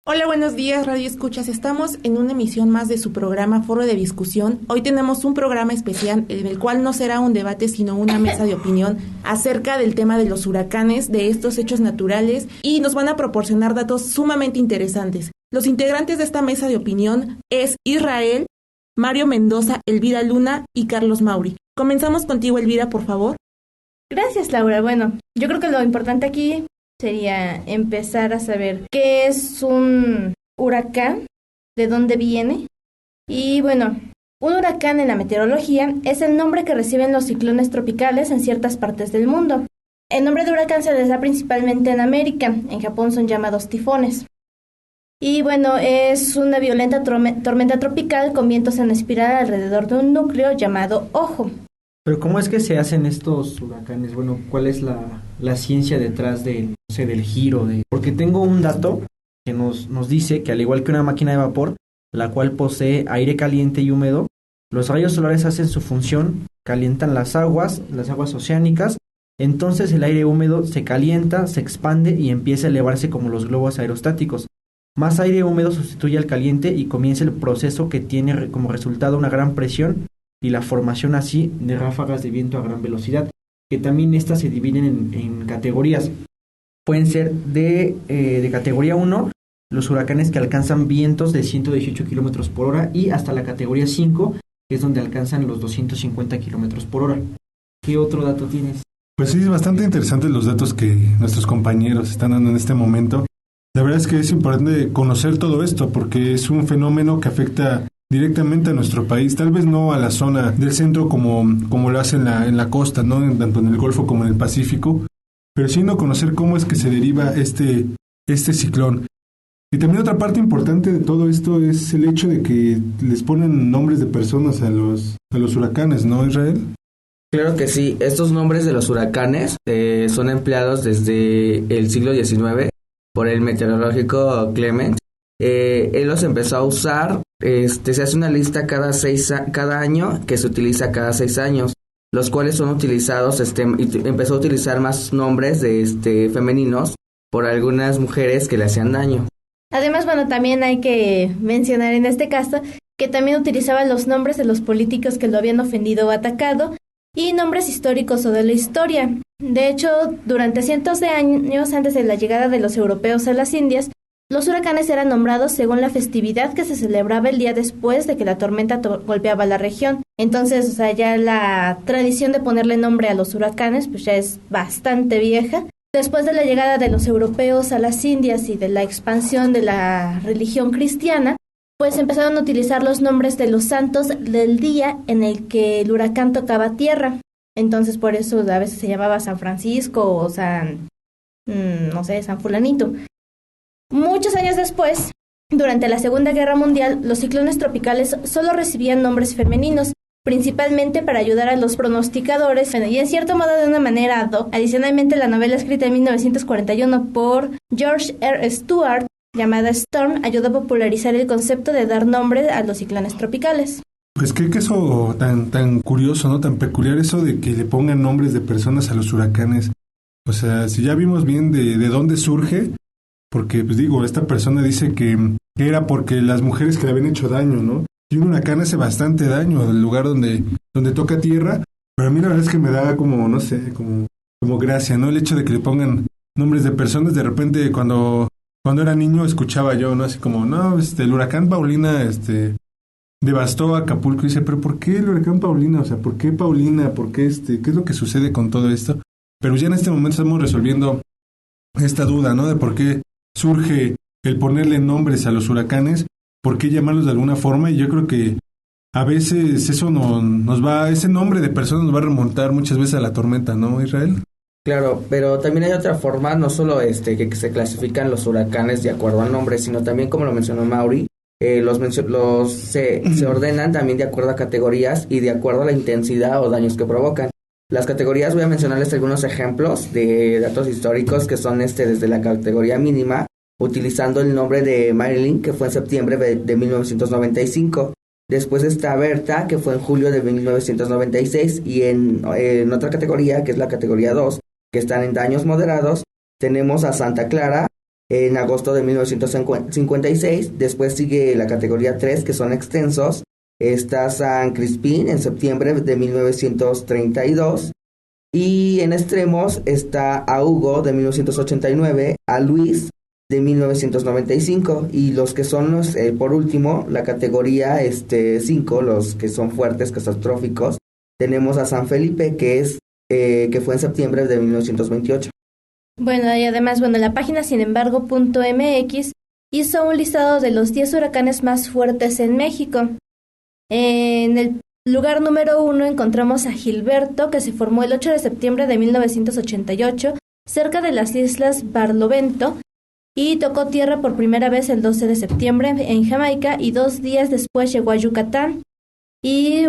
Hola, buenos días, Radio Escuchas. Estamos en una emisión más de su programa Foro de Discusión. Hoy tenemos un programa especial en el cual no será un debate, sino una mesa de opinión acerca del tema de los huracanes, de estos hechos naturales, y nos van a proporcionar datos sumamente interesantes. Los integrantes de esta mesa de opinión es Israel, Mario Mendoza, Elvira Luna y Carlos Mauri. Comenzamos contigo, Elvira, por favor. Gracias, Laura. Bueno, yo creo que lo importante aquí sería empezar a saber qué es un huracán, de dónde viene. Y bueno, un huracán en la meteorología es el nombre que reciben los ciclones tropicales en ciertas partes del mundo. El nombre de huracán se les da principalmente en América, en Japón son llamados tifones. Y bueno, es una violenta tormenta tropical con vientos en espiral alrededor de un núcleo llamado ojo. Pero ¿cómo es que se hacen estos huracanes? Bueno, ¿cuál es la ciencia detrás de, no sé, del giro? Porque tengo un dato que nos dice que al igual que una máquina de vapor, la cual posee aire caliente y húmedo, los rayos solares hacen su función, calientan las aguas oceánicas, entonces el aire húmedo se calienta, se expande y empieza a elevarse como los globos aerostáticos. Más aire húmedo sustituye al caliente y comienza el proceso que tiene como resultado una gran presión y la formación así de ráfagas de viento a gran velocidad, que también estas se dividen en categorías. Pueden ser de categoría 1, los huracanes que alcanzan vientos de 118 kilómetros por hora y hasta la categoría 5, que es donde alcanzan los 250 kilómetros por hora. ¿Qué otro dato tienes? Pues sí, es bastante interesante los datos que nuestros compañeros están dando en este momento. La verdad es que es importante conocer todo esto porque es un fenómeno que afecta directamente a nuestro país, tal vez no a la zona del centro como lo hace en la costa, ¿no? Tanto en el Golfo como en el Pacífico, pero sí no conocer cómo es que se deriva este ciclón. Y también otra parte importante de todo esto es el hecho de que les ponen nombres de personas a los huracanes, ¿no, Israel? Claro que sí, estos nombres de los huracanes son empleados desde el siglo XIX por el meteorológico Clement. Él los empezó a usar, se hace una lista cada año que se utiliza cada 6 años, los cuales son utilizados, y empezó a utilizar más nombres de femeninos por algunas mujeres que le hacían daño. Además, bueno, también hay que mencionar en este caso que también utilizaba los nombres de los políticos que lo habían ofendido o atacado y nombres históricos o de la historia. De hecho, durante cientos de años antes de la llegada de los europeos a las Indias, los huracanes eran nombrados según la festividad que se celebraba el día después de que la tormenta golpeaba la región. Entonces, o sea, ya la tradición de ponerle nombre a los huracanes pues ya es bastante vieja. Después de la llegada de los europeos a las Indias y de la expansión de la religión cristiana, pues empezaron a utilizar los nombres de los santos del día en el que el huracán tocaba tierra. Entonces, por eso a veces se llamaba San Francisco o San Fulanito. Muchos años después, durante la Segunda Guerra Mundial, los ciclones tropicales solo recibían nombres femeninos, principalmente para ayudar a los pronosticadores, y en cierto modo de una manera ad hoc. Adicionalmente, la novela escrita en 1941 por George R. Stewart, llamada Storm, ayudó a popularizar el concepto de dar nombre a los ciclones tropicales. Pues qué eso tan curioso, ¿no? Tan peculiar eso de que le pongan nombres de personas a los huracanes. O sea, si ya vimos bien de dónde surge, porque, pues digo, esta persona dice que era porque las mujeres que le habían hecho daño, ¿no? Y un huracán hace bastante daño al lugar donde toca tierra, pero a mí la verdad es que me da como, no sé, como gracia, ¿no? El hecho de que le pongan nombres de personas. De repente, cuando era niño, escuchaba yo, ¿no? Así como, no, el huracán Paulina, devastó Acapulco. Y dice, pero ¿por qué el huracán Paulina? O sea, ¿por qué Paulina? ¿Por qué qué es lo que sucede con todo esto? Pero ya en este momento estamos resolviendo esta duda, ¿no? De por qué surge el ponerle nombres a los huracanes, por qué llamarlos de alguna forma, y yo creo que a veces eso ese nombre de personas nos va a remontar muchas veces a la tormenta, ¿no, Israel? Claro, pero también hay otra forma, no solo que se clasifican los huracanes de acuerdo al nombre, sino también, como lo mencionó Mauri, se ordenan también de acuerdo a categorías y de acuerdo a la intensidad o daños que provocan. Las categorías, voy a mencionarles algunos ejemplos de datos históricos que son desde la categoría mínima, utilizando el nombre de Marilyn, que fue en septiembre de 1995. Después está Berta, que fue en julio de 1996. Y en otra categoría, que es la categoría 2, que están en daños moderados, tenemos a Santa Clara, en agosto de 1956. Después sigue la categoría 3, que son extensos. Está San Crispín en septiembre de 1932. Y en extremos está a Hugo de 1989, a Luis de 1995. Y los que son los, por último, la categoría 5, los que son fuertes, catastróficos, tenemos a San Felipe, que fue en septiembre de 1928. Bueno, y además, la página sinembargo.mx hizo un listado de los 10 huracanes más fuertes en México. En el lugar número 1 encontramos a Gilberto, que se formó el 8 de septiembre de 1988, cerca de las islas Barlovento, y tocó tierra por primera vez el 12 de septiembre en Jamaica, y 2 días después llegó a Yucatán. Y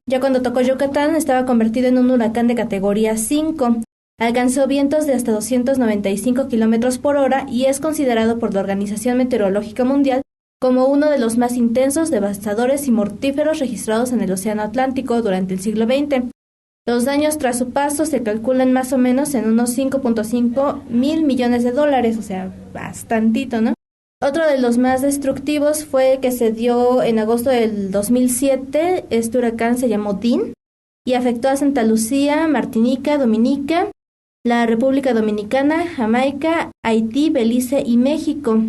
ya cuando tocó Yucatán estaba convertido en un huracán de categoría 5. Alcanzó vientos de hasta 295 kilómetros por hora y es considerado por la Organización Meteorológica Mundial como uno de los más intensos, devastadores y mortíferos registrados en el Océano Atlántico durante el siglo XX. Los daños tras su paso se calculan más o menos en unos 5.5 mil millones de dólares, o sea, bastantito, ¿no? Otro de los más destructivos fue que se dio en agosto del 2007. Este huracán se llamó Dean y afectó a Santa Lucía, Martinica, Dominica, la República Dominicana, Jamaica, Haití, Belice y México.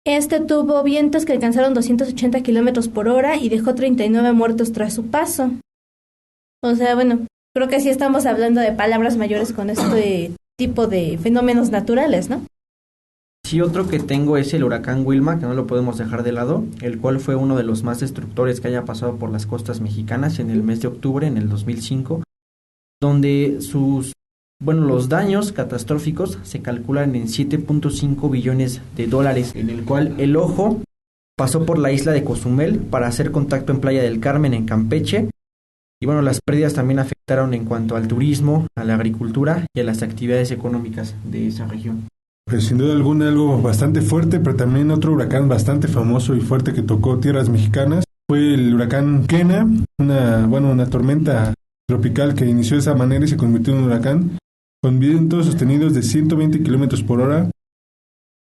Este tuvo vientos que alcanzaron 280 kilómetros por hora y dejó 39 muertos tras su paso. O sea, creo que sí estamos hablando de palabras mayores con este tipo de fenómenos naturales, ¿no? Sí, otro que tengo es el huracán Wilma, que no lo podemos dejar de lado, el cual fue uno de los más destructores que haya pasado por las costas mexicanas en el mes de octubre, en el 2005, donde los daños catastróficos se calculan en 7.5 billones de dólares, en el cual el ojo pasó por la isla de Cozumel para hacer contacto en Playa del Carmen, en Campeche, y las pérdidas también afectaron en cuanto al turismo, a la agricultura y a las actividades económicas de esa región. Pues sin duda alguna algo bastante fuerte, pero también otro huracán bastante famoso y fuerte que tocó tierras mexicanas fue el huracán Kena, una tormenta tropical que inició de esa manera y se convirtió en un huracán con vientos sostenidos de 120 kilómetros por hora. A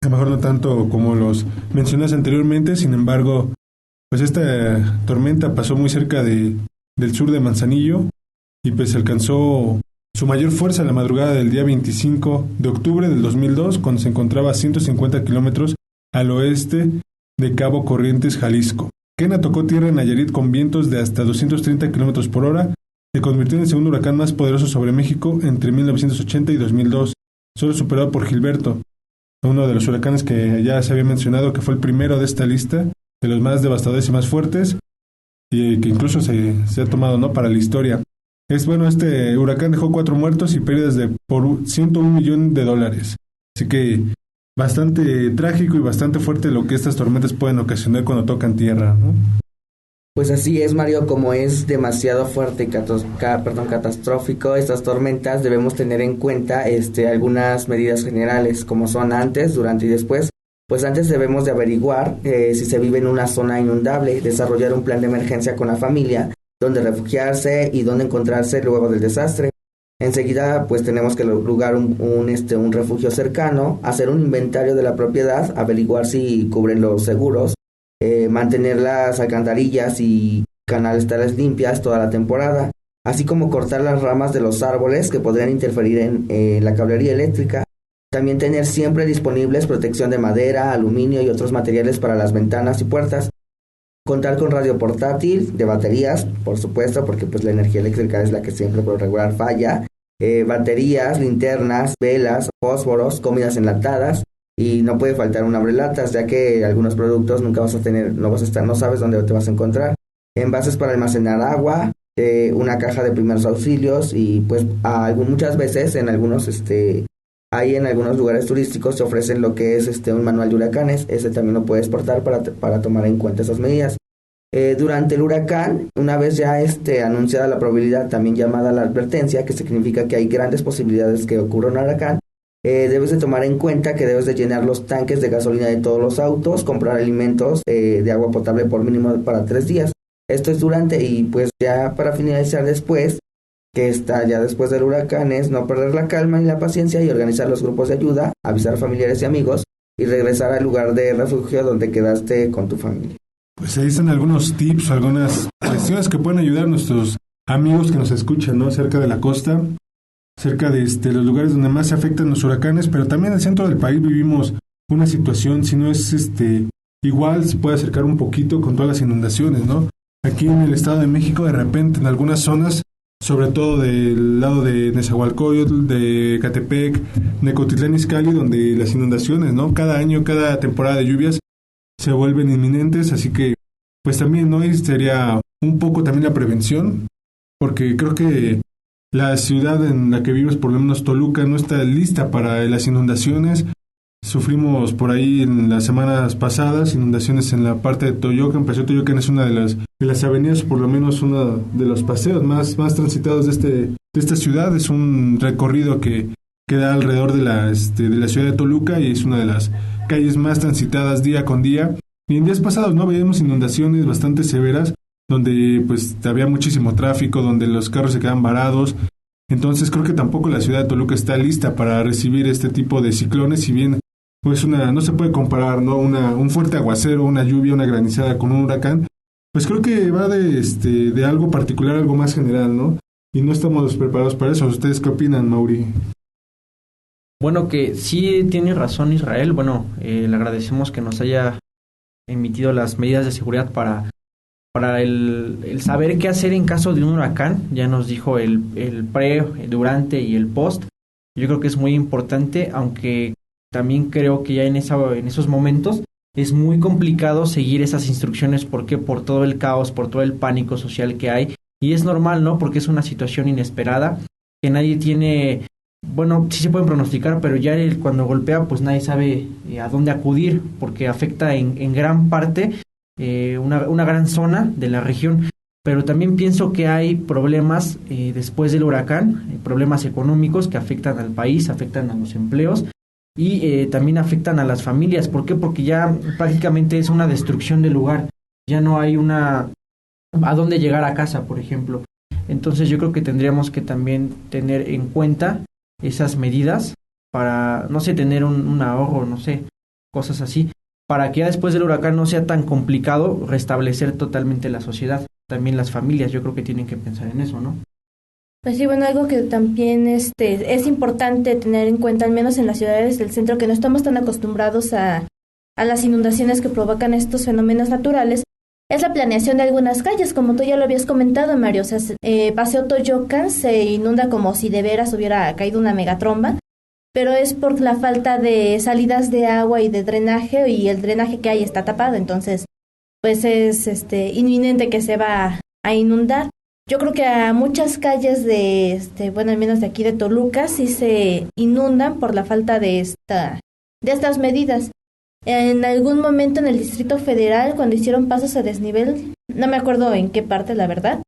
lo mejor no tanto como los mencionaste anteriormente, sin embargo, pues esta tormenta pasó muy cerca del sur de Manzanillo y pues alcanzó su mayor fuerza en la madrugada del día 25 de octubre del 2002, cuando se encontraba a 150 kilómetros al oeste de Cabo Corrientes, Jalisco. Kena tocó tierra en Nayarit con vientos de hasta 230 kilómetros por hora. Se convirtió en el segundo huracán más poderoso sobre México entre 1980 y 2002, solo superado por Gilberto, uno de los huracanes que ya se había mencionado, que fue el primero de esta lista, de los más devastadores y más fuertes, y que incluso se ha tomado para la historia. Este huracán dejó 4 muertos y pérdidas por 101 millones de dólares. Así que bastante trágico y bastante fuerte lo que estas tormentas pueden ocasionar cuando tocan tierra, ¿no? Pues así es, Mario, como es demasiado fuerte y catastrófico estas tormentas, debemos tener en cuenta algunas medidas generales, como son antes, durante y después. Pues antes debemos de averiguar si se vive en una zona inundable, desarrollar un plan de emergencia con la familia, dónde refugiarse y dónde encontrarse luego del desastre. Enseguida, pues tenemos que lugar un refugio cercano, hacer un inventario de la propiedad, averiguar si cubren los seguros, mantener las alcantarillas y canales tales limpias toda la temporada, así como cortar las ramas de los árboles que podrían interferir en la cablería eléctrica. También tener siempre disponibles protección de madera, aluminio y otros materiales para las ventanas y puertas. Contar con radio portátil, de baterías, por supuesto, porque pues la energía eléctrica es la que siempre por regular falla. Baterías, linternas, velas, fósforos, comidas enlatadas. Y no puede faltar un abrelatas, ya que algunos productos no sabes dónde te vas a encontrar. Envases para almacenar agua, una caja de primeros auxilios y pues muchas veces en algunos lugares turísticos se ofrecen lo que es un manual de huracanes. Ese también lo puedes portar para tomar en cuenta esas medidas. Durante el huracán, una vez ya anunciada la probabilidad, también llamada la advertencia, que significa que hay grandes posibilidades que ocurra un huracán, debes de tomar en cuenta que debes de llenar los tanques de gasolina de todos los autos, comprar alimentos de agua potable por mínimo para 3 días. Esto es durante, y pues ya para finalizar después, que está ya después del huracán es no perder la calma y la paciencia y organizar los grupos de ayuda, avisar a familiares y amigos y regresar al lugar de refugio donde quedaste con tu familia. Pues ahí están algunos tips, algunas cuestiones que pueden ayudar a nuestros amigos que nos escuchan, ¿no? Cerca de la costa, cerca de los lugares donde más se afectan los huracanes, pero también en el centro del país vivimos una situación, si no es igual, se puede acercar un poquito con todas las inundaciones, ¿no? Aquí en el Estado de México, de repente, en algunas zonas, sobre todo del lado de Nezahualcóyotl, de Catepec, Necotitlán Izcalli, donde las inundaciones, ¿no? Cada año, cada temporada de lluvias se vuelven inminentes, así que pues también, ¿no? Y sería un poco también la prevención, porque creo que la ciudad en la que vives, por lo menos Toluca, no está lista para las inundaciones. Sufrimos por ahí en las semanas pasadas inundaciones en la parte de Toyocan. Paseo Toyocan es una de las avenidas, por lo menos uno de los paseos más transitados de esta ciudad. Es un recorrido que da alrededor de la ciudad de Toluca y es una de las calles más transitadas día con día. Y en días pasados no veíamos inundaciones bastante severas, donde pues había muchísimo tráfico, donde los carros se quedan varados. Entonces creo que tampoco la ciudad de Toluca está lista para recibir este tipo de ciclones, si bien pues no se puede comparar, ¿no? Un fuerte aguacero, una lluvia, una granizada con un huracán. Pues creo que va de algo particular, algo más general, ¿no? Y no estamos preparados para eso. ¿Ustedes qué opinan, Mauri? Bueno, que sí tiene razón Israel. Bueno, le agradecemos que nos haya emitido las medidas de seguridad para el saber qué hacer en caso de un huracán. Ya nos dijo el pre, el durante y el post. Yo creo que es muy importante, aunque también creo que ya en esos momentos es muy complicado seguir esas instrucciones. ¿Por qué? Por todo el caos, por todo el pánico social que hay. Y es normal, ¿no? Porque es una situación inesperada que nadie tiene. Bueno, sí se pueden pronosticar, pero ya cuando golpea, pues nadie sabe a dónde acudir, porque afecta en gran parte una gran zona de la región. Pero también pienso que hay problemas después del huracán, problemas económicos que afectan al país, afectan a los empleos y también afectan a las familias. ¿Por qué? Porque ya prácticamente es una destrucción del lugar. Ya no hay a dónde llegar a casa, por ejemplo. Entonces yo creo que tendríamos que también tener en cuenta esas medidas para, no sé, tener un ahorro, no sé, cosas así, para que ya después del huracán no sea tan complicado restablecer totalmente la sociedad. También las familias, yo creo que tienen que pensar en eso, ¿no? Pues sí, bueno, algo que también es importante tener en cuenta, al menos en las ciudades del centro, que no estamos tan acostumbrados a las inundaciones que provocan estos fenómenos naturales, es la planeación de algunas calles, como tú ya lo habías comentado, Mario. O sea, Paseo Toyocan se inunda como si de veras hubiera caído una megatromba, pero es por la falta de salidas de agua y de drenaje, y el drenaje que hay está tapado, entonces pues es inminente que se va a inundar. Yo creo que a muchas calles al menos de aquí de Toluca sí se inundan por la falta de estas medidas. En algún momento en el Distrito Federal, cuando hicieron pasos a desnivel, no me acuerdo en qué parte, la verdad,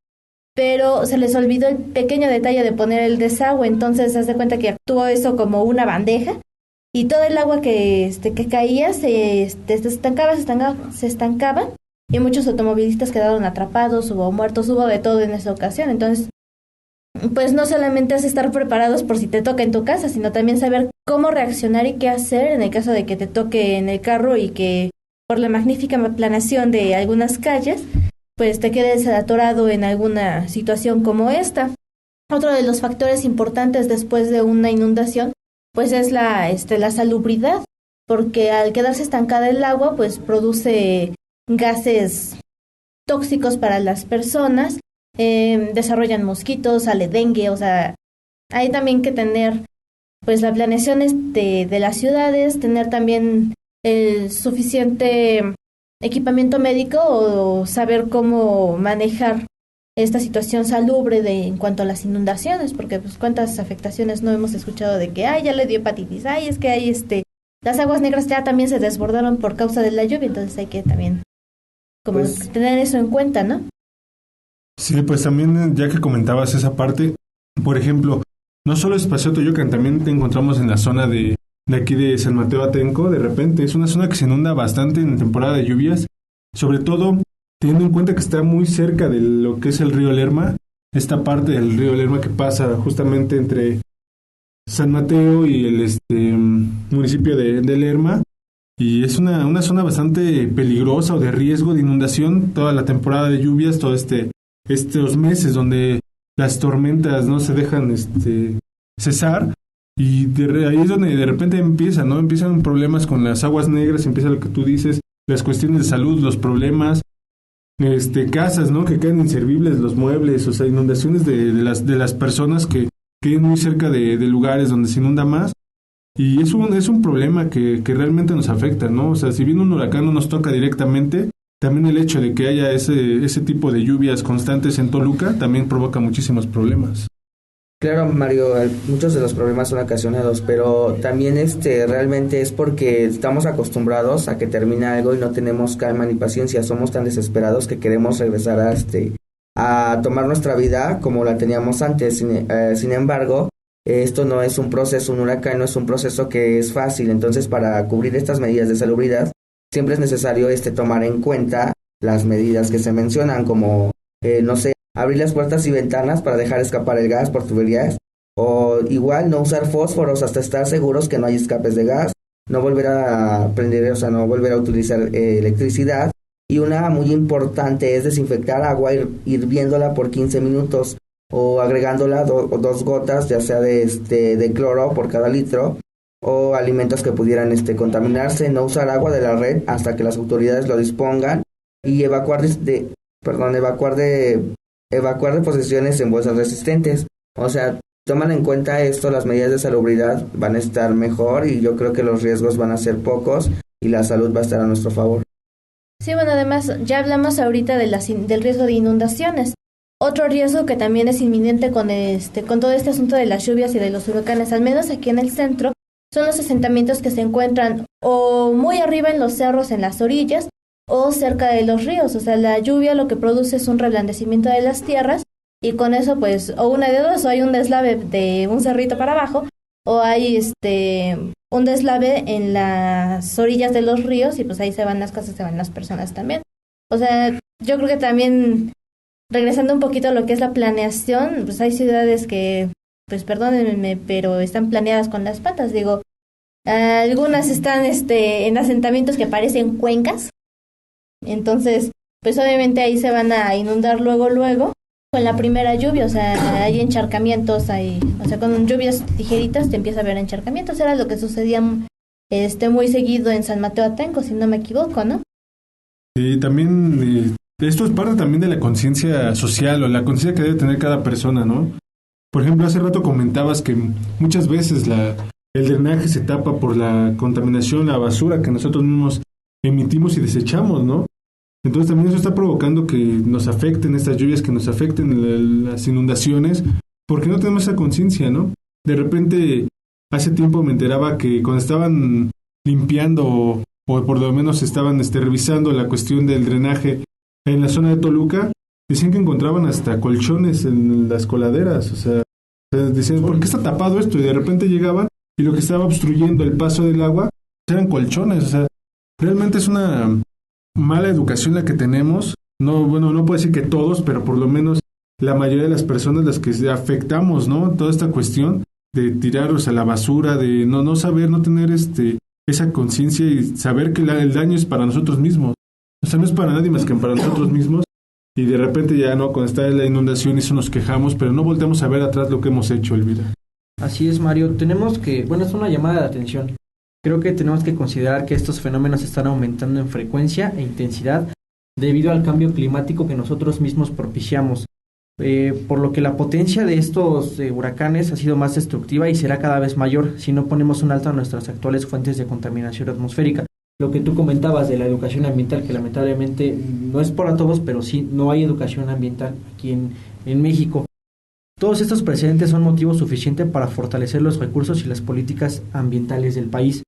pero se les olvidó el pequeño detalle de poner el desagüe. Entonces haz de cuenta que actuó eso como una bandeja y todo el agua que caía se estancaba y muchos automovilistas quedaron atrapados, hubo muertos, hubo de todo en esa ocasión. Entonces, pues no solamente es estar preparados por si te toca en tu casa, sino también saber cómo reaccionar y qué hacer en el caso de que te toque en el carro y que por la magnífica planeación de algunas calles, pues te quedes atorado en alguna situación como esta. Otro de los factores importantes después de una inundación, pues es la salubridad, porque al quedarse estancada el agua, pues produce gases tóxicos para las personas. Desarrollan mosquitos, sale dengue. O sea, hay también que tener pues la planeación de las ciudades, tener también el suficiente equipamiento médico o saber cómo manejar esta situación salubre en cuanto a las inundaciones, porque pues cuántas afectaciones no hemos escuchado de que ya le dio hepatitis, es que hay las aguas negras ya también se desbordaron por causa de la lluvia. Entonces hay que también tener eso en cuenta, ¿no? Sí, pues también ya que comentabas esa parte, por ejemplo, no solo es Paseo Toyocan, también te encontramos en la zona de aquí de San Mateo Atenco. De repente es una zona que se inunda bastante en temporada de lluvias, sobre todo teniendo en cuenta que está muy cerca de lo que es el río Lerma. esta parte del río Lerma que pasa justamente entre San Mateo y el municipio de Lerma, y es una zona bastante peligrosa o de riesgo de inundación toda la temporada de lluvias, todo estos meses donde las tormentas no se dejan cesar, y ahí es donde de repente empiezan problemas con las aguas negras, empieza lo que tú dices, las cuestiones de salud, los problemas, casas, ¿no?, que quedan inservibles, los muebles, o sea, inundaciones de las personas que viven muy cerca de lugares donde se inunda más. Y es un problema que realmente nos afecta, ¿no? O sea, si bien un huracán no nos toca directamente, también el hecho de que haya ese tipo de lluvias constantes en Toluca también provoca muchísimos problemas. Claro, Mario, muchos de los problemas son ocasionados, pero también realmente es porque estamos acostumbrados a que termine algo y no tenemos calma ni paciencia, somos tan desesperados que queremos regresar a tomar nuestra vida como la teníamos antes. Sin embargo, esto no es un proceso, un huracán no es un proceso que es fácil. Entonces, para cubrir estas medidas de salubridad, siempre es necesario tomar en cuenta las medidas que se mencionan, como, abrir las puertas y ventanas para dejar escapar el gas por tuberías, o igual no usar fósforos hasta estar seguros que no hay escapes de gas, no volver a prender, no volver a utilizar electricidad. Y una muy importante es desinfectar agua hirviéndola por 15 minutos o agregándola 2 gotas, ya sea de cloro por cada litro, o alimentos que pudieran contaminarse. No usar agua de la red hasta que las autoridades lo dispongan, y evacuar de posesiones en bolsas resistentes. O sea, toman en cuenta esto, las medidas de salubridad van a estar mejor, y yo creo que los riesgos van a ser pocos y la salud va a estar a nuestro favor. Sí, bueno, además ya hablamos ahorita del riesgo de inundaciones. Otro riesgo que también es inminente con todo este asunto de las lluvias y de los huracanes, al menos aquí en el centro, son los asentamientos que se encuentran o muy arriba en los cerros, en las orillas, o cerca de los ríos. O sea, la lluvia lo que produce es un reblandecimiento de las tierras, y con eso pues o una de dos, o hay un deslave de un cerrito para abajo, o hay un deslave en las orillas de los ríos, y pues ahí se van las casas, se van las personas también. O sea, yo creo que también, regresando un poquito a lo que es la planeación, pues hay ciudades que, pues perdónenme, pero están planeadas con las patas. Digo, algunas están en asentamientos que parecen cuencas, entonces pues obviamente ahí se van a inundar luego con la primera lluvia. O sea, hay encharcamientos, o sea, con lluvias ligeritas te empieza a haber encharcamientos. Era lo que sucedía muy seguido en San Mateo Atenco, si no me equivoco, ¿no? Sí, también esto es parte también de la conciencia social, o la conciencia que debe tener cada persona, ¿no? Por ejemplo, hace rato comentabas que muchas veces el drenaje se tapa por la contaminación, la basura que nosotros mismos emitimos y desechamos, ¿no? Entonces también eso está provocando que nos afecten estas lluvias, que nos afecten las inundaciones, porque no tenemos esa conciencia, ¿no? De repente, hace tiempo me enteraba que cuando estaban limpiando, o por lo menos estaban revisando la cuestión del drenaje en la zona de Toluca, decían que encontraban hasta colchones en las coladeras. O sea, decían, ¿por qué está tapado esto? Y de repente llegaban, y lo que estaba obstruyendo el paso del agua eran colchones. O sea, realmente es una mala educación la que tenemos. No puedo decir que todos, pero por lo menos la mayoría de las personas las que afectamos, ¿no? Toda esta cuestión de tiraros a la basura, de no saber, no tener esa conciencia y saber que el daño es para nosotros mismos. O sea, no es para nadie más que para nosotros mismos. Y de repente ya no, cuando está la inundación, eso nos quejamos, pero no volteamos a ver atrás lo que hemos hecho, Elvira. Así es, Mario. Tenemos que, es una llamada de atención. Creo que tenemos que considerar que estos fenómenos están aumentando en frecuencia e intensidad debido al cambio climático que nosotros mismos propiciamos. Por lo que la potencia de estos huracanes ha sido más destructiva y será cada vez mayor si no ponemos un alto a nuestras actuales fuentes de contaminación atmosférica. Lo que tú comentabas de la educación ambiental, que lamentablemente no es para todos, pero sí no hay educación ambiental aquí en México. Todos estos precedentes son motivo suficiente para fortalecer los recursos y las políticas ambientales del país,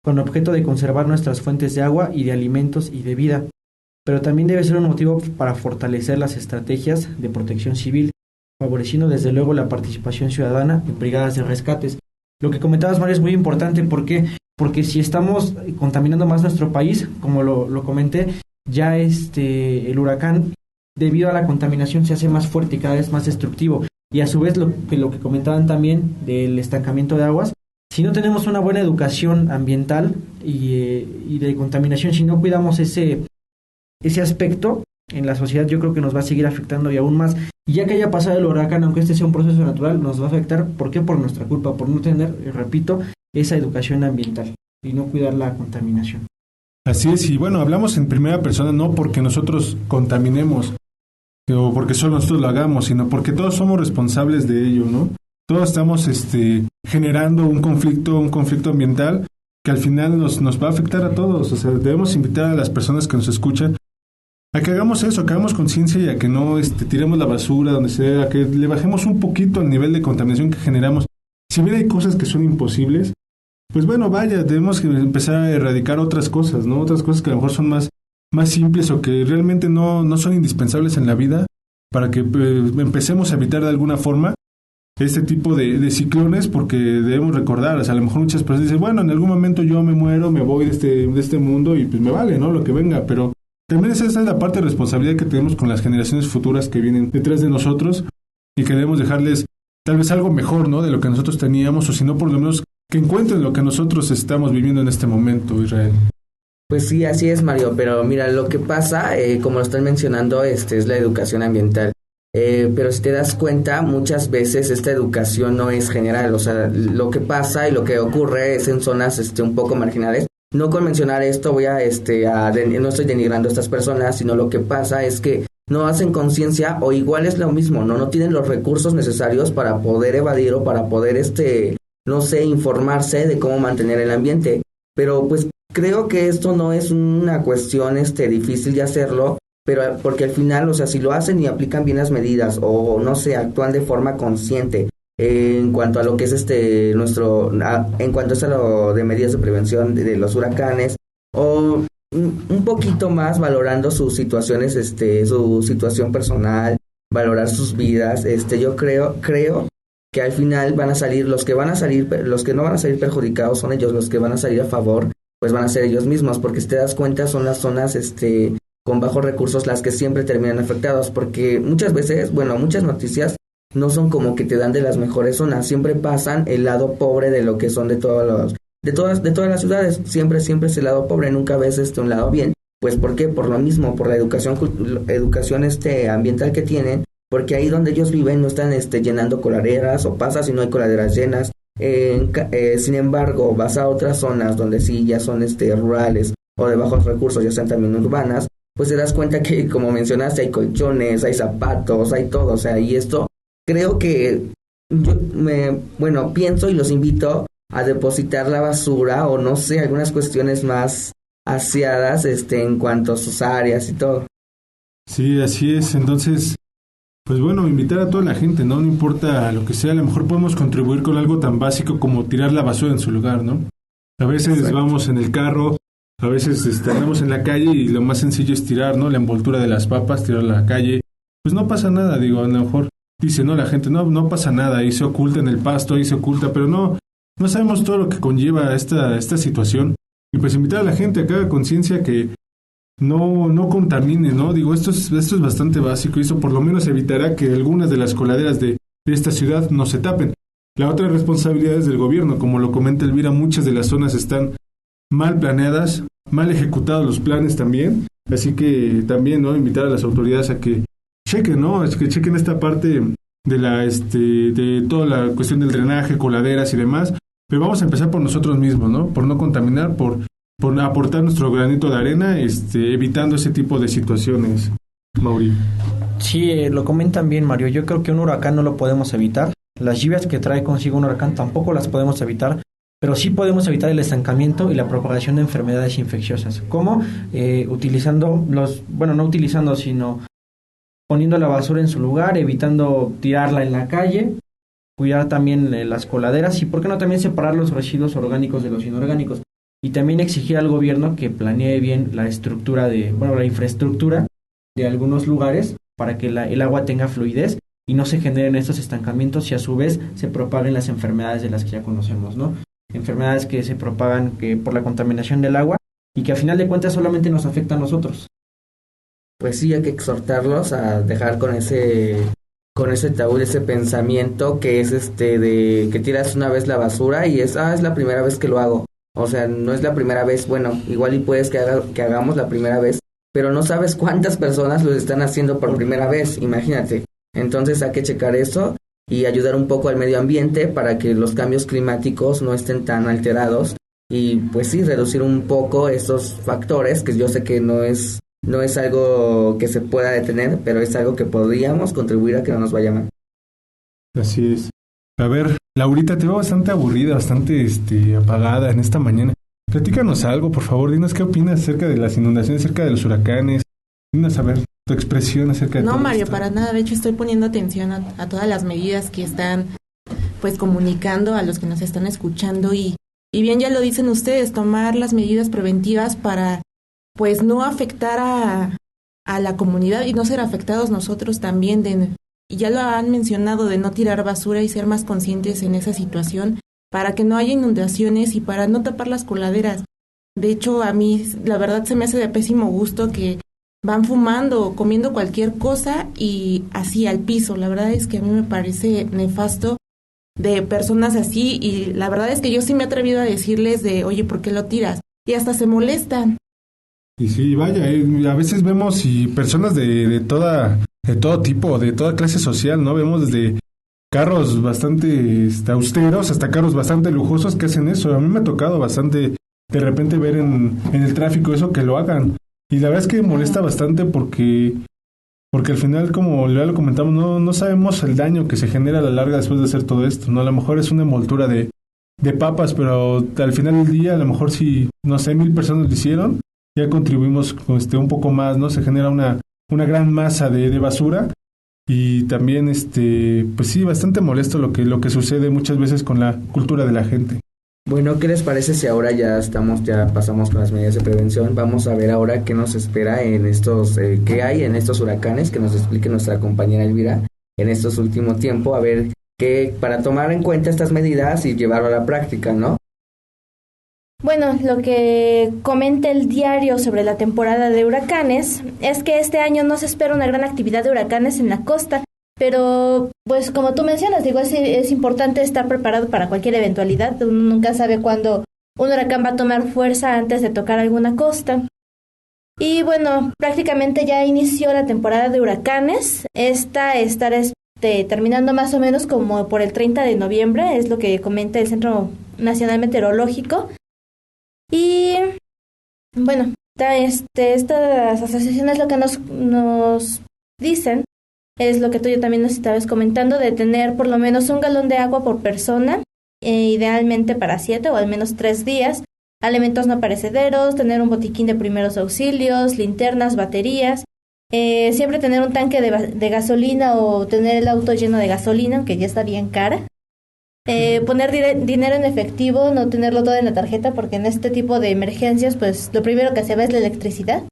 con objeto de conservar nuestras fuentes de agua y de alimentos y de vida. Pero también debe ser un motivo para fortalecer las estrategias de protección civil, favoreciendo desde luego la participación ciudadana en brigadas de rescates. Lo que comentabas, Mario, es muy importante. ¿Por qué? Porque si estamos contaminando más nuestro país, como lo comenté, ya el huracán debido a la contaminación se hace más fuerte y cada vez más destructivo. Y a su vez lo que comentaban también del estancamiento de aguas, si no tenemos una buena educación ambiental y de contaminación, si no cuidamos ese aspecto en la sociedad, yo creo que nos va a seguir afectando y aún más. Y ya que haya pasado el huracán, aunque este sea un proceso natural, nos va a afectar. ¿Por qué? Por nuestra culpa, por no tener, repito, esa educación ambiental y no cuidar la contaminación. Así es, y bueno, hablamos en primera persona no porque nosotros contaminemos o porque solo nosotros lo hagamos, sino porque todos somos responsables de ello, ¿no? Todos estamos generando un conflicto ambiental que al final nos va a afectar a todos. O sea, debemos invitar a las personas que nos escuchan a que hagamos eso, que hagamos conciencia y a que no tiremos la basura donde sea, a que le bajemos un poquito al nivel de contaminación que generamos. Si bien hay cosas que son imposibles, pues bueno, vaya, debemos empezar a erradicar otras cosas, ¿no? Otras cosas que a lo mejor son más simples o que realmente no son indispensables en la vida para que empecemos a evitar de alguna forma este tipo de ciclones, porque debemos recordar, o sea, a lo mejor muchas personas dicen, bueno, en algún momento yo me muero, me voy de este mundo y pues me vale, ¿no? Lo que venga, pero también esa es la parte de responsabilidad que tenemos con las generaciones futuras que vienen detrás de nosotros y que debemos dejarles tal vez algo mejor, ¿no? De lo que nosotros teníamos, o si no, por lo menos que encuentren lo que nosotros estamos viviendo en este momento, Israel. Pues sí, así es, Mario, pero mira, lo que pasa, como lo están mencionando, es la educación ambiental. Pero si te das cuenta, muchas veces esta educación no es general, o sea, lo que pasa y lo que ocurre es en zonas un poco marginales. No con mencionar esto voy no estoy denigrando a estas personas, sino lo que pasa es que no hacen conciencia, o igual es lo mismo, no tienen los recursos necesarios para poder evadir o para poder no sé, informarse de cómo mantener el ambiente. Pero pues creo que esto no es una cuestión difícil de hacerlo, pero porque al final, o sea, si lo hacen y aplican bien las medidas o no sé, actúan de forma consciente en cuanto a lo que es en cuanto a lo de medidas de prevención de los huracanes, o un poquito más valorando sus situaciones, su situación personal, valorar sus vidas, yo creo que al final van a salir los que no van a salir perjudicados son ellos, los que van a salir a favor pues van a ser ellos mismos, porque si te das cuenta son las zonas con bajos recursos las que siempre terminan afectados, porque muchas veces, bueno, muchas noticias no son como que te dan de las mejores zonas, siempre pasan el lado pobre de lo que son de todas las ciudades, siempre es el lado pobre, nunca ves un lado bien. Pues ¿por qué? Por lo mismo, por la educación ambiental que tienen, porque ahí donde ellos viven no están llenando coladeras, o pasa si no hay coladeras llenas. Sin embargo, vas a otras zonas donde sí ya son rurales o de bajos recursos, ya sean también urbanas, pues te das cuenta que, como mencionaste, hay colchones, hay zapatos, hay todo, o sea, y esto creo que pienso y los invito a depositar la basura o no sé, algunas cuestiones más aseadas en cuanto a sus áreas y todo. Sí, así es. Entonces, pues bueno, invitar a toda la gente, ¿no? No importa lo que sea, a lo mejor podemos contribuir con algo tan básico como tirar la basura en su lugar, ¿no? A veces Exacto. Vamos en el carro, a veces andamos en la calle y lo más sencillo es tirar, ¿no? La envoltura de las papas, tirarla a la calle. Pues no pasa nada, digo, a lo mejor dice, no, la gente, no pasa nada, ahí se oculta en el pasto, ahí se oculta, pero no sabemos todo lo que conlleva esta situación. Y pues invitar a la gente a que haga conciencia que no contamine, ¿no? Digo, esto es bastante básico y eso por lo menos evitará que algunas de las coladeras de esta ciudad no se tapen. La otra responsabilidad es del gobierno, como lo comenta Elvira, muchas de las zonas están mal planeadas, mal ejecutados los planes también, así que también, ¿no? Invitar a las autoridades a que chequen, ¿no? Es que chequen esta parte de de toda la cuestión del drenaje, coladeras y demás, pero vamos a empezar por nosotros mismos, ¿no? Por no contaminar, por aportar nuestro granito de arena, evitando ese tipo de situaciones, Mauri. Sí, lo comentan bien, Mario. Yo creo que un huracán no lo podemos evitar. Las lluvias que trae consigo un huracán tampoco las podemos evitar, pero sí podemos evitar el estancamiento y la propagación de enfermedades infecciosas. ¿Cómo? Sino poniendo la basura en su lugar, evitando tirarla en la calle, cuidar también las coladeras y, ¿por qué no también separar los residuos orgánicos de los inorgánicos? Y también exigir al gobierno que planee bien la infraestructura de algunos lugares para que el agua tenga fluidez y no se generen estos estancamientos y a su vez se propaguen las enfermedades de las que ya conocemos, ¿no? Enfermedades que se propagan por la contaminación del agua y que a final de cuentas solamente nos afecta a nosotros. pues sí, hay que exhortarlos a dejar con ese tabú, ese pensamiento que es de que tiras una vez la basura y es la primera vez que lo hago. O sea, no es la primera vez, bueno, igual y puedes que hagamos la primera vez, pero no sabes cuántas personas lo están haciendo por primera vez, imagínate. Entonces hay que checar eso y ayudar un poco al medio ambiente para que los cambios climáticos no estén tan alterados y pues sí, reducir un poco estos factores, que yo sé que no es algo que se pueda detener, pero es algo que podríamos contribuir a que no nos vaya mal. Así es. A ver, Laurita, te veo bastante aburrida, bastante apagada en esta mañana. Platícanos algo, por favor, dinos qué opinas acerca de las inundaciones, acerca de los huracanes. Dinos a ver tu expresión acerca de todo No, Mario, esto. para nada. De hecho, estoy poniendo atención a todas las medidas que están pues comunicando a los que nos están escuchando y bien ya lo dicen ustedes, tomar las medidas preventivas para pues no afectar a la comunidad y no ser afectados nosotros también. Y ya lo han mencionado, de no tirar basura y ser más conscientes en esa situación para que no haya inundaciones y para no tapar las coladeras. De hecho, a mí la verdad se me hace de pésimo gusto que van fumando o comiendo cualquier cosa y así al piso. La verdad es que a mí me parece nefasto de personas así y la verdad es que yo sí me he atrevido a decirles oye, ¿por qué lo tiras? Y hasta se molestan. Y sí, vaya, a veces vemos y personas de todo tipo, de toda clase social, ¿no? Vemos desde carros bastante austeros hasta carros bastante lujosos que hacen eso. A mí me ha tocado bastante de repente ver en el tráfico eso, que lo hagan. Y la verdad es que molesta bastante porque al final, como ya lo comentamos, no sabemos el daño que se genera a la larga después de hacer todo esto, ¿no? A lo mejor es una envoltura de papas, pero al final del día, a lo mejor si, no sé, 1,000 personas lo hicieron, ya contribuimos un poco más, ¿no? Se genera una gran masa de basura y también, pues sí, bastante molesto lo que sucede muchas veces con la cultura de la gente. Bueno, ¿qué les parece si ahora ya pasamos con las medidas de prevención? Vamos a ver ahora qué nos espera en qué hay en estos huracanes, que nos explique nuestra compañera Elvira en estos últimos tiempos, a ver qué, para tomar en cuenta estas medidas y llevarlo a la práctica, ¿no? Bueno, lo que comenta el diario sobre la temporada de huracanes es que este año no se espera una gran actividad de huracanes en la costa, pero pues como tú mencionas, digo, es importante estar preparado para cualquier eventualidad. Uno nunca sabe cuándo un huracán va a tomar fuerza antes de tocar alguna costa. Y bueno, prácticamente ya inició la temporada de huracanes. Esta estará terminando más o menos como por el 30 de noviembre, es lo que comenta el Centro Nacional Meteorológico. Y bueno, estas asociaciones lo que nos dicen es lo que tú y yo también nos estabas comentando, de tener por lo menos 1 galón de agua por persona, idealmente para 7 o al menos 3 días, alimentos no perecederos, tener un botiquín de primeros auxilios, linternas, baterías, siempre tener un tanque de gasolina o tener el auto lleno de gasolina, aunque ya está bien cara. Poner dinero en efectivo, no tenerlo todo en la tarjeta, porque en este tipo de emergencias pues lo primero que se va es la electricidad.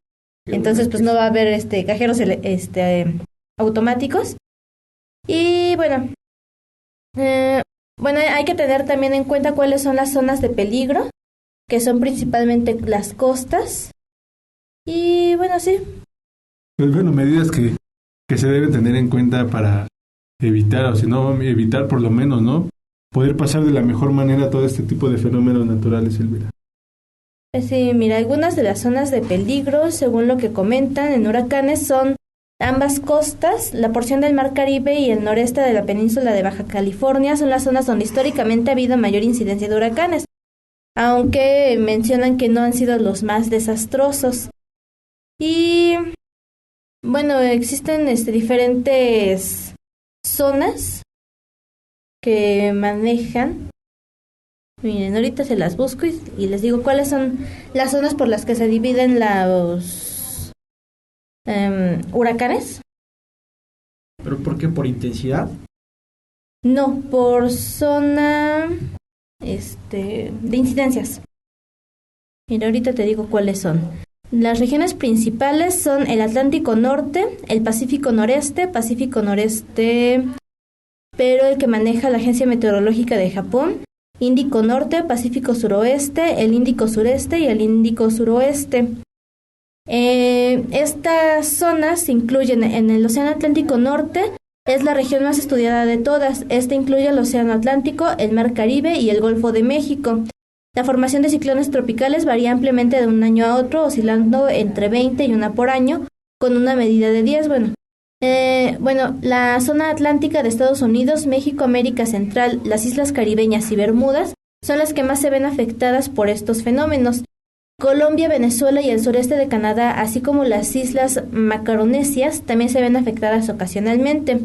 Entonces pues no va a haber cajeros automáticos. Y bueno, hay que tener también en cuenta cuáles son las zonas de peligro, que son principalmente las costas. Y bueno, sí. Pues bueno, medidas que se deben tener en cuenta para evitar, o si no, evitar por lo menos, ¿no? Poder pasar de la mejor manera todo este tipo de fenómenos naturales, Elvira. Sí, mira, algunas de las zonas de peligro, según lo que comentan en huracanes, son ambas costas, la porción del Mar Caribe y el noreste de la península de Baja California son las zonas donde históricamente ha habido mayor incidencia de huracanes, aunque mencionan que no han sido los más desastrosos. Y bueno, existen diferentes zonas que manejan. Miren, ahorita se las busco y les digo cuáles son las zonas por las que se dividen los huracanes. ¿Pero por qué? ¿Por intensidad? No, por zona de incidencias. Mira, ahorita te digo cuáles son. Las regiones principales son el Atlántico Norte, el Pacífico Noreste, pero el que maneja la Agencia Meteorológica de Japón, Índico Norte, Pacífico Suroeste, el Índico Sureste y el Índico Suroeste. Estas zonas se incluyen en el Océano Atlántico Norte, es la región más estudiada de todas. Esta incluye el Océano Atlántico, el Mar Caribe y el Golfo de México. La formación de ciclones tropicales varía ampliamente de un año a otro, oscilando entre 20 y 1 por año, con una medida de 10. La zona atlántica de Estados Unidos, México, América Central, las islas caribeñas y Bermudas son las que más se ven afectadas por estos fenómenos. Colombia, Venezuela y el sureste de Canadá, así como las islas Macaronesias, también se ven afectadas ocasionalmente.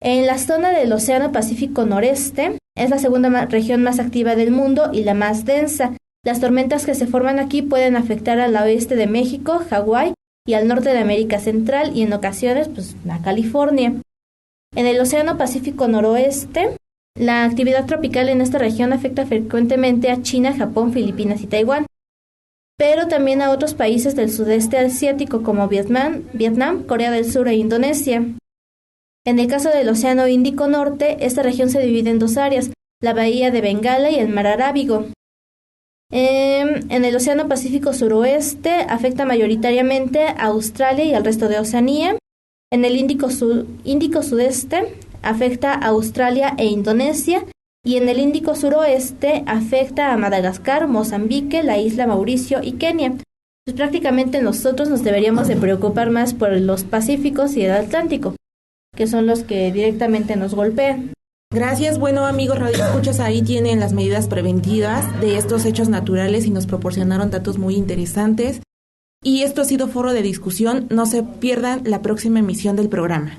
En la zona del Océano Pacífico Noreste, es la segunda región más activa del mundo y la más densa. Las tormentas que se forman aquí pueden afectar al oeste de México, Hawái y al norte de América Central y en ocasiones a California. En el Océano Pacífico Noroeste, la actividad tropical en esta región afecta frecuentemente a China, Japón, Filipinas y Taiwán, pero también a otros países del sudeste asiático como Vietnam, Corea del Sur e Indonesia. En el caso del Océano Índico Norte, esta región se divide en 2 áreas, la Bahía de Bengala y el Mar Arábigo. En el Océano Pacífico Suroeste afecta mayoritariamente a Australia y al resto de Oceanía. En el Índico Sudeste afecta a Australia e Indonesia. Y en el Índico Suroeste afecta a Madagascar, Mozambique, la isla Mauricio y Kenia. Pues prácticamente nosotros nos deberíamos de preocupar más por los Pacíficos y el Atlántico, que son los que directamente nos golpean. Gracias. Bueno, amigos radioescuchas, ahí tienen las medidas preventivas de estos hechos naturales y nos proporcionaron datos muy interesantes. Y esto ha sido Foro de Discusión. No se pierdan la próxima emisión del programa.